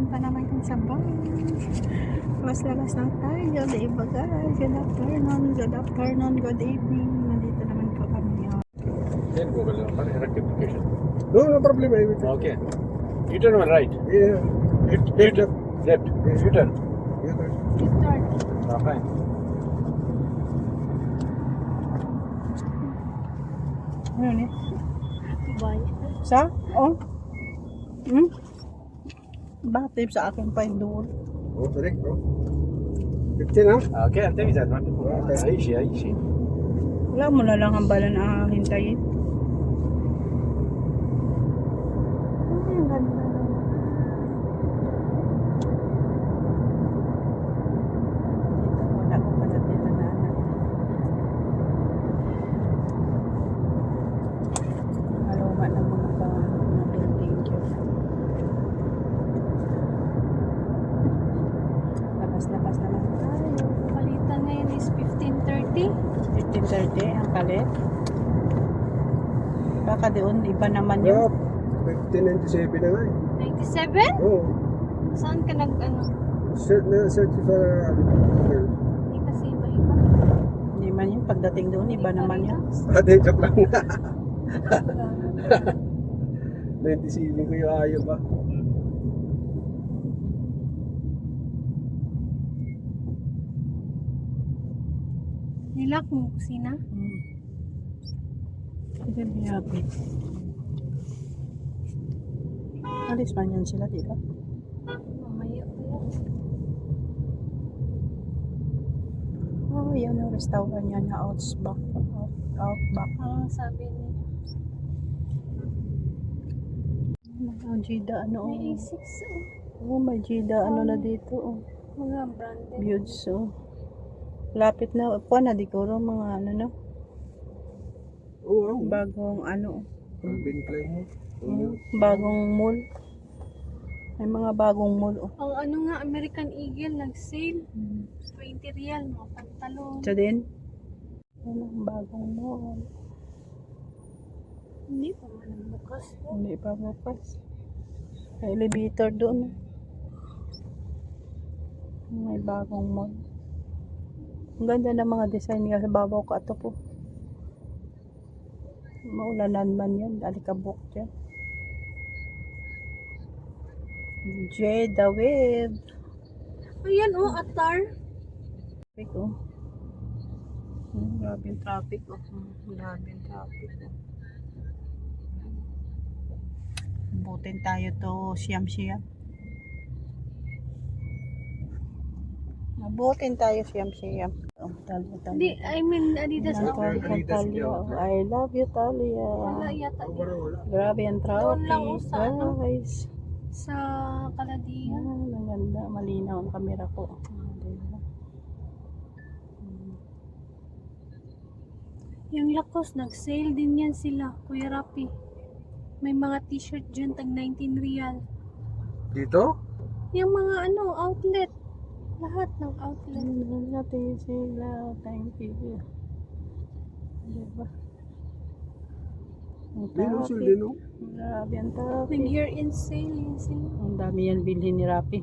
Punta naman kami sa bus. Labas lang tayo, diba guys? Good afternoon, good evening. Nandito naman po kami. Then Google rectification. No problem. Okay. You turn on right. Yeah. Left. You turn. Return. Fine. Ano ni? Bye. Sa? Oh? Bakit sa akin pa yung doon? Oh, sorry, bro. 15 ha? Okay, and then that one. Okay. Aishi. Wala mo na lang ang bala na hintayin. Ay, ang ganda naman. Dito, wala ko pa natin na nanay. Maluma ng mga building dyan. Labas naman tayo. Palitan ngayon is 15:30. 15:30 ang palit. Baka doon, iba naman Yeah, yun. 1597 na nga eh. 97? Oo. Saan ka nag-ano? Search sa Google. Hindi kasi iba-iba. Hindi man yun. Pagdating doon, iba naman yun. Ate, joke lang. 97 ko yung ayaw ba? Nilak mo, kusina? Hindi may happy. Alis man yan sila, di ba? Mamaya ko yan. Oh, yan ang restaurant niya na Outback. Outback. Ang sabi niya. Oh, Jida, ano? May A6 Oh, may Jida, ano na dito. Oh. Mga branded. Builds, oh. Lapit na. Upo na, di ko mga ano, no? Oo, Bagong, ano. Calvin Klein mo. Bagong mall. May mga bagong mall, oh. Ang ano nga, American Eagle, nag-sale. 20 real, mga pantalon. Siya din. Ano, bagong mall. Hindi pa man bukas. Hindi pa bukas. May elevator doon. May bagong mall. Ang ganda ng mga design nga sa babaw ko ato po. Maulanan man yan. Alikabok dyan. Jeda Web. Ayan oh, Atar. Traffic, oh. Grabe yung traffic, oh. Grabe yung traffic, oh. Butin tayo to siyam-siyam. Mabutin tayo siyam-siyam. Oh, Talia. Hindi, I mean, Adidas Ang ako. tawag kang Talia. Oh, I love you, Talia. Wala yata dito. Grabe ang Doon lang, traffic. oh, sa ano? Guys. Sa Kaladian. Ang ganda. Malinaw ang camera ko. Diba? Yung Lacoste, nag-sale din yan sila, Kuya Rapi. May mga t-shirt dyan, tag 19 real. Dito? Yung mga ano, outlet. Lahat ng outlet. Ano natin sila. Thank you. Diba? Ang Dino, traffic. Dino. Grabe ang traffic. Nag-year-end sale yan sila. Ang dami yan bilhin ni Rapi.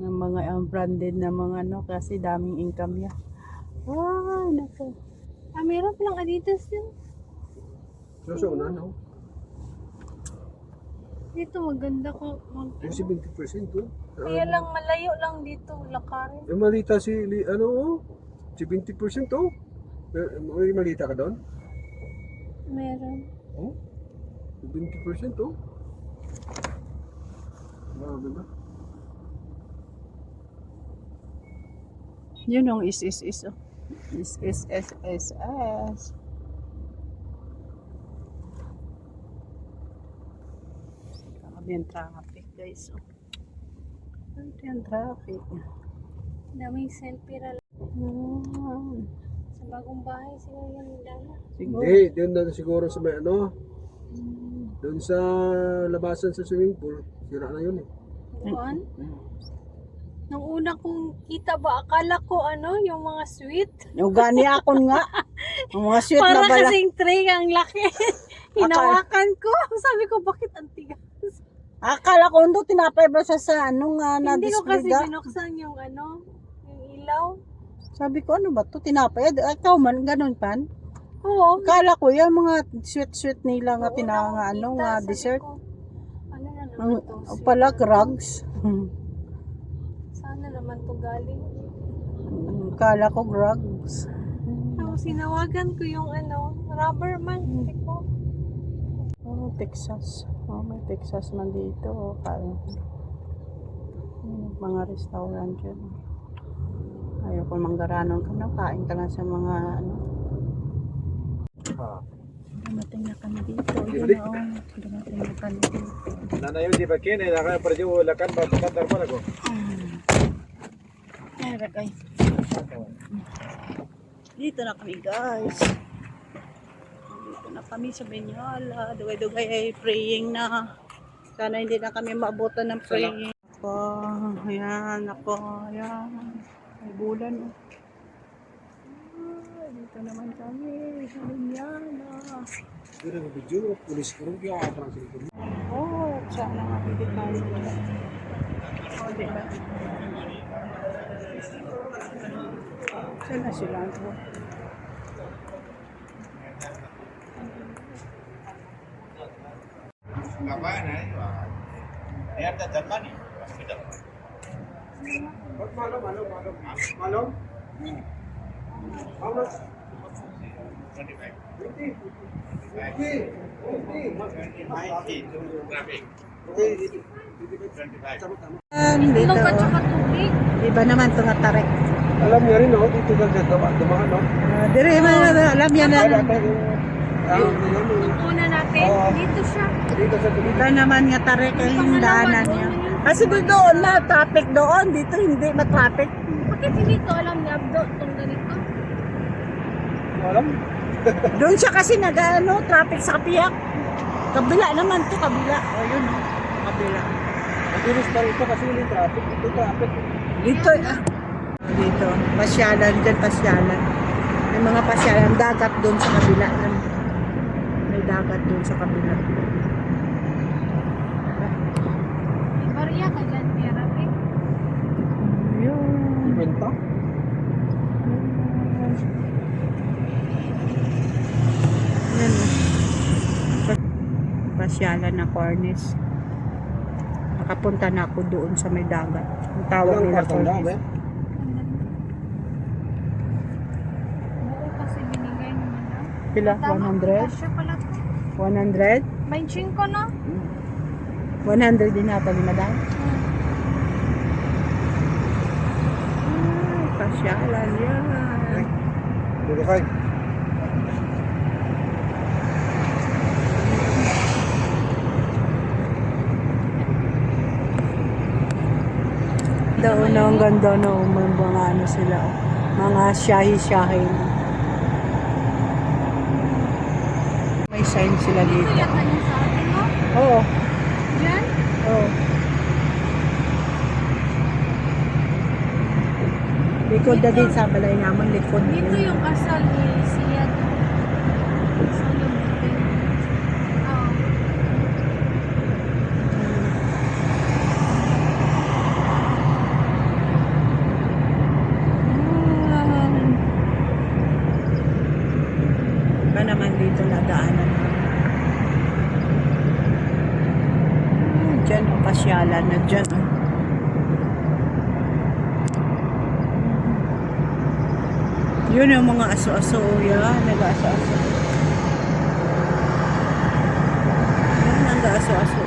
Ng mga branded na mga ano kasi daming income niya. Ay, nako. Ah, meron palang Adidas din. So, no? Dito maganda ko. Yung 70% to. Kaya lang malayo lang dito, lakarin. Yung malita ano, 70% to. May malita ka doon? Meron. Oh? 70% to. Grabe ba? Yun ang is. Oh. Is. Grabe ang traffic, guys. Oh. Grabe ang traffic. Daming selfie ral. Yan. Sa bagong bahay sila yan dala. Siguro. Hindi, doon na siguro sa may ano. Doon sa labasan sa swimming pool. Sira na yun eh. Doon? Nung una kong kita ba, akala ko ano, yung mga sweet. Yung gani akon nga. Ang mga sweet na Para bala. kasing tray ang laki. Hinawakan ko. Sabi ko, bakit ang tigas? Akala ko ando tinapay ba siya sa ano nga na Hindi ko kasi display. binuksan yung ano, yung ilaw. Sabi ko, ano ba to? Tinapay. Ikaw man, ganun pan. Oo. Akala ko yan, mga sweet-sweet nila nga Oo, tinanga, ano nakakita, nga, sabi dessert. ko, ano na Ang naman to? pala, rugs. Sana naman to galing. Akala ko rugs. Tapos sinawagan ko yung ano, rubber man. Sabi ko, Oh, Texas. Oh, may Texas man dito. Oh, kaya. Mga restaurant yun. Ayaw ko manggaranon ka na. Kain ka lang sa mga ano. Dumating na kami dito. Yun na oh. Dumating na kami dito. Nana yun di bakin eh, naka perju lakan bakar mo ako. Ay, ragay. Dito na kami guys. Dito na kami sa Benyala. Dugay-dugay ay praying na. Sana hindi na kami maabutan ng praying. Ako, ayan, ako, ayan. May bulan. Oh. Ah, dito naman kami sa Benyala. Dito na video, pulis ko rin kaya ako ng cellphone. Oh, sana nga hindi tayo. Oh, diba? Sana sila. Kapan eh? Ayan ta Jerman eh. Malom? How much? 25. 20. 20. Traffic. Okay, 25. tama-tama. Dito, ilong at oh. saka tubig. Iba naman ito nga tarek. Alam niya rin, no? Dito ka dumaan, no? Dire man alam yan na. Una natin, dito siya. Dito sa Iba naman nga tarek ay yung daanan niya. Kasi doon na traffic doon, dito hindi ma-traffic. Bakit hindi to alam ni Abdo itong ganito? Alam? Doon siya kasi nag-ano, traffic sa Kapiyak. Kabila naman to, kabila. O yun, oh. Kabila. Mabilis pa rito kasi yung traffic. Ito traffic. Dito, dito, pasyalan, dyan pasyalan. May mga pasyalan, dagat doon sa kabila. May dagat doon sa kabila. Barya ka dyan, Pera. Yun. Ibenta? Yan. Pasyalan na cornice. Nakapunta na ako doon sa may dagat. Ang tawag Ilang nila kwartong daan, cornice. eh? Oo, kasi binigay naman na. Pila? Tama, 100? siya pala to. 100? 25 ko na. 100 din nata ni madam. Pasyalan yan. 25. Doon ang ganda no, may mga ano sila, mga shahi-shahi. May sign sila Dito dito. yata yung sa atin, no? Oo, Diyan? oo. Likod na din sa balay naman, likod. Dito yung kasal ni Siya. Oo. Ba naman dito na daanan. Diyan ang pasyalan na dyan. Yun yung mga aso-aso. Yan, nag-aso-aso. Yan, nag-aso-aso.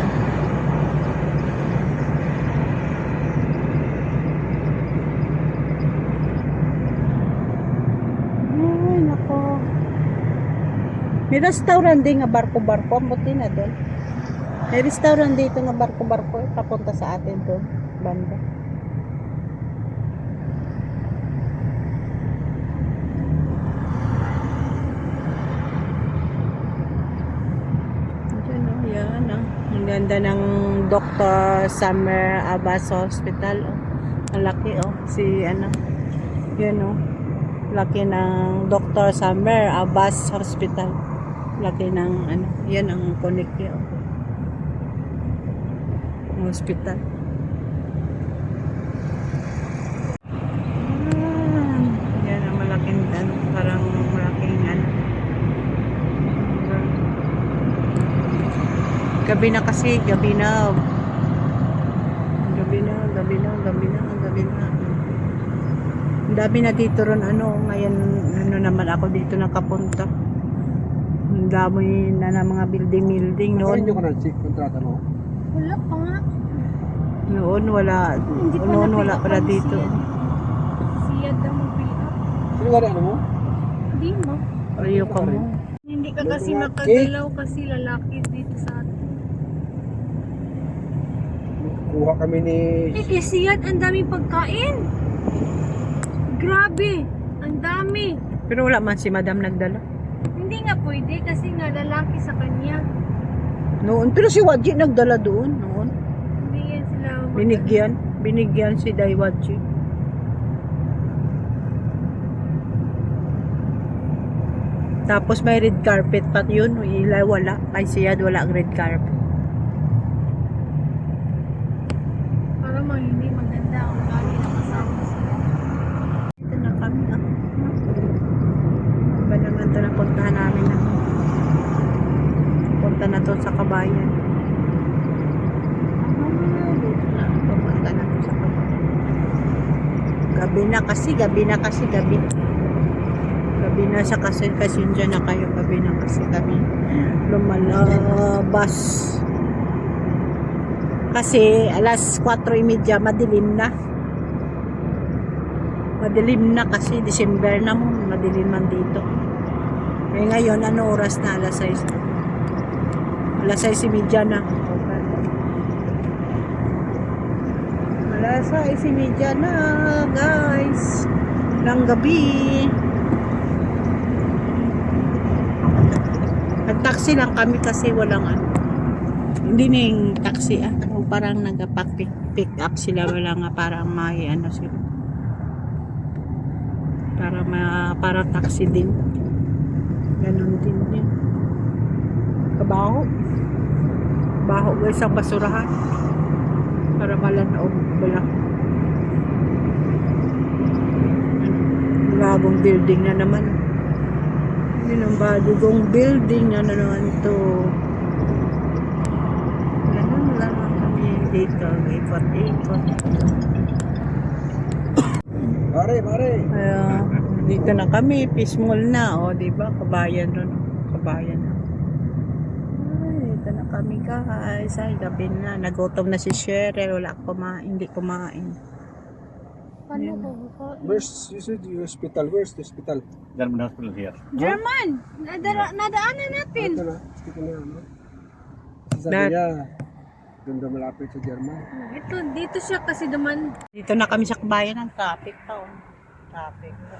Ay, nako. May restaurant din nga barko-barko. Ang buti na doon. May restaurant dito nga barko-barko. Papunta sa atin doon. Banda. Diyan o, yan o. Ang ganda ng Dr. Summer Abbas Hospital o. Ang laki o. Si ano. Yan o. Laki ng Dr. Summer Abbas Hospital. Laki ng ano. Yan ang connect niya o. hospital. Yan ang malaking parang malaking gabi na kasi, gabi na. Ang dami na dito ron ngayon naman ako dito nakapunta. Ang dami na ng mga building noon. Ano ka na, kontrata mo? Wala pa nga. Noon wala. Hindi pa Noon wala na-pick up pala ang dito. Siyad daw mag-pick up. Sino ka ano mo? Hindi mo. Ayoko mo. Hindi ka May kasi mga makagalaw kasi lalaki dito sa atin. Kuha kami ni... Eh, Siyad, ang dami pagkain. Grabe, ang dami. Pero wala man si Madam nagdala. Hindi nga pwede kasi nga lalaki sa kanya. Noon. Pero si Wadji nagdala doon. Noon. Hindi yan sila Binigyan si Daiwaji. Tapos may red carpet pa yun. Wala. Kay Siyad wala ang red carpet. para mang hindi maganda ang ugali ng kasama sila. Ito na kami. Ba naman ito na puntahan namin na. Punta na to sa Kabayan. Dito na. Pupunta na to sa Kabayan. Gabi na kasi. Gabi na siya kasi dyan na kayo. Gabi na kasi kami lumalabas. Kasi alas 4:30 madilim na. Madilim na kasi December na mo. Madilim man dito. Eh ngayon, ano oras na? Alas 6. Alas 6:30 na. Alas 6:30 na, guys. Ng gabi. Nag-taxi lang kami kasi walang hindi na yung taxi parang nag-pick up sila, wala nga parang may sila. Para taxi din. Ganon din yan. Kabaho guys ang basurahan. Para malanaog wala. Bagong building na naman. Yun ang bagong building na naman ito. Ganun lang kami dito. Ikot-ikot. Pare. Dito na kami. Peace Mall na. O, diba? Kabayan nun. Kabayan na. Ay, dito na kami guys. Ay, gabi na. Nagutom na si Cheryl. Hindi kumain. Paano ko buka? Where's the hospital? Where's the hospital? German hospital here. German! Nadaanan natin. Ito na. Ito na ano. Sabi niya, doon daw malapit sa German. Dito siya kasi duman. Dito na kami sa Kabayan ng traffic pa. Traffic pa.